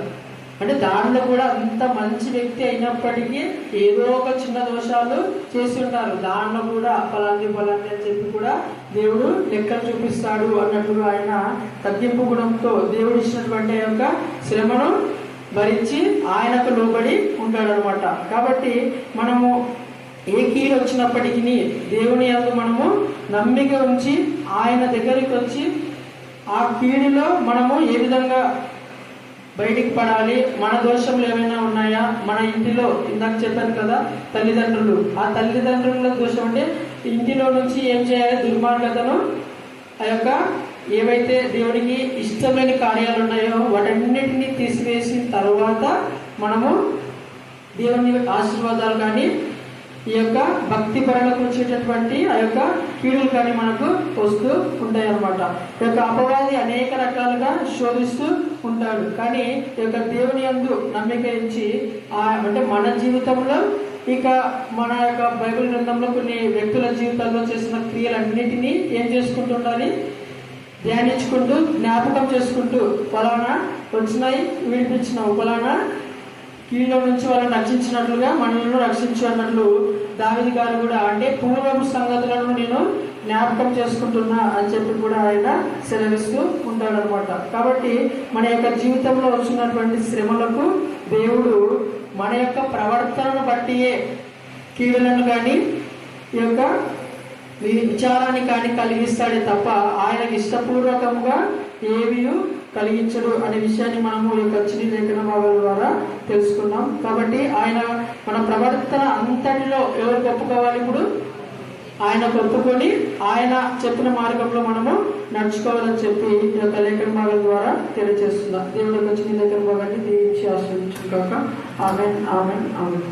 అంటే దాంట్లో కూడా అంత మంచి వ్యక్తి అయినప్పటికీ ఏదో ఒక చిన్న దోషాలు చేసి ఉంటారు. దాంట్లో కూడా ఫలాంటి అని చెప్పి కూడా దేవుడు లెక్కలు చూపిస్తాడు అన్నట్టుగా ఆయన తగ్గింపు గుణంతో దేవుడు ఇచ్చినటువంటి యొక్క శ్రమను భరించి ఆయనకు లోబడి ఉంటాడనమాట. కాబట్టి మనము ఏ కీడు వచ్చినప్పటికీ దేవుని యందు మనము నమ్మిక ఉంచి ఆయన దగ్గరికి వచ్చి ఆ కీడులో మనము ఏ విధంగా బయటికి పడాలి, మన దోషములు ఏమైనా ఉన్నాయా, మన ఇంటిలో ఇందాక చెప్పాను కదా తల్లిదండ్రులు, ఆ తల్లిదండ్రుల దోషం అంటే ఇంటిలో నుంచి ఏం చేయాలి, దుర్మార్గతను, ఆ యొక్క ఏవైతే దేవునికి ఇష్టమైన కార్యాలు ఉన్నాయో వాటన్నిటినీ తీసివేసిన తర్వాత మనము దేవుని ఆశీర్వాదాలు కానీ ఈ యొక్క భక్తి పరులకు వచ్చేటటువంటి ఆ యొక్క కీడులు కానీ మనకు వస్తూ ఉంటాయి అన్నమాట. ఈ యొక్క అపవాది అనేక రకాలుగా శోధిస్తూ ఉంటాడు. కానీ ఈ యొక్క దేవుని యందు నమ్మిక ఇచ్చి అంటే మన జీవితంలో ఇక మన యొక్క బైబిల్ గ్రంథంలో కొన్ని వ్యక్తుల జీవితాల్లో చేసిన క్రియలన్నిటినీ ఏం చేసుకుంటూ ఉండాలి, ధ్యానించుకుంటూ జ్ఞాపకం చేసుకుంటూ ఫలానా వచ్చినాయి విడిపించినావు, ఫలానా కీళ్ళ నుంచి వాళ్ళని రక్షించినట్లుగా మనల్ని రక్షించు అన్నట్లు దావీదు గారు కూడా అంటే పూర్వపు సంగతులను నేను జ్ఞాపకం చేసుకుంటున్నా అని చెప్పి కూడా ఆయన సెలవిస్తూ ఉంటాడు అనమాట. కాబట్టి మన యొక్క జీవితంలో వచ్చినటువంటి శ్రమలకు దేవుడు మన యొక్క ప్రవర్తనను బట్టియే కీడులను కానీ ఈ యొక్క విచారాన్ని కానీ కలిగిస్తాడే తప్ప ఆయనకు ఇష్టపూర్వకంగా ఏమీ కలిగించడు అనే విషయాన్ని మనము ఈ యొక్క చిన్ని లేఖన భాగాల ద్వారా తెలుసుకున్నాం. కాబట్టి ఆయన మన ప్రవర్తన అంతటిలో ఎవరు ఒప్పుకోవాలి, ఇప్పుడు ఆయన ఒప్పుకొని ఆయన చెప్పిన మార్గంలో మనము నడుచుకోవాలని చెప్పి ఈ యొక్క లేఖన భాగాల ద్వారా తెలియజేస్తున్నాం. దేవుడి యొక్క చిన్ని లేఖన భాగాన్ని దీవించి ఆశ్రయించుగాక. ఆమేన్ ఆమేన్ ఆమేన్.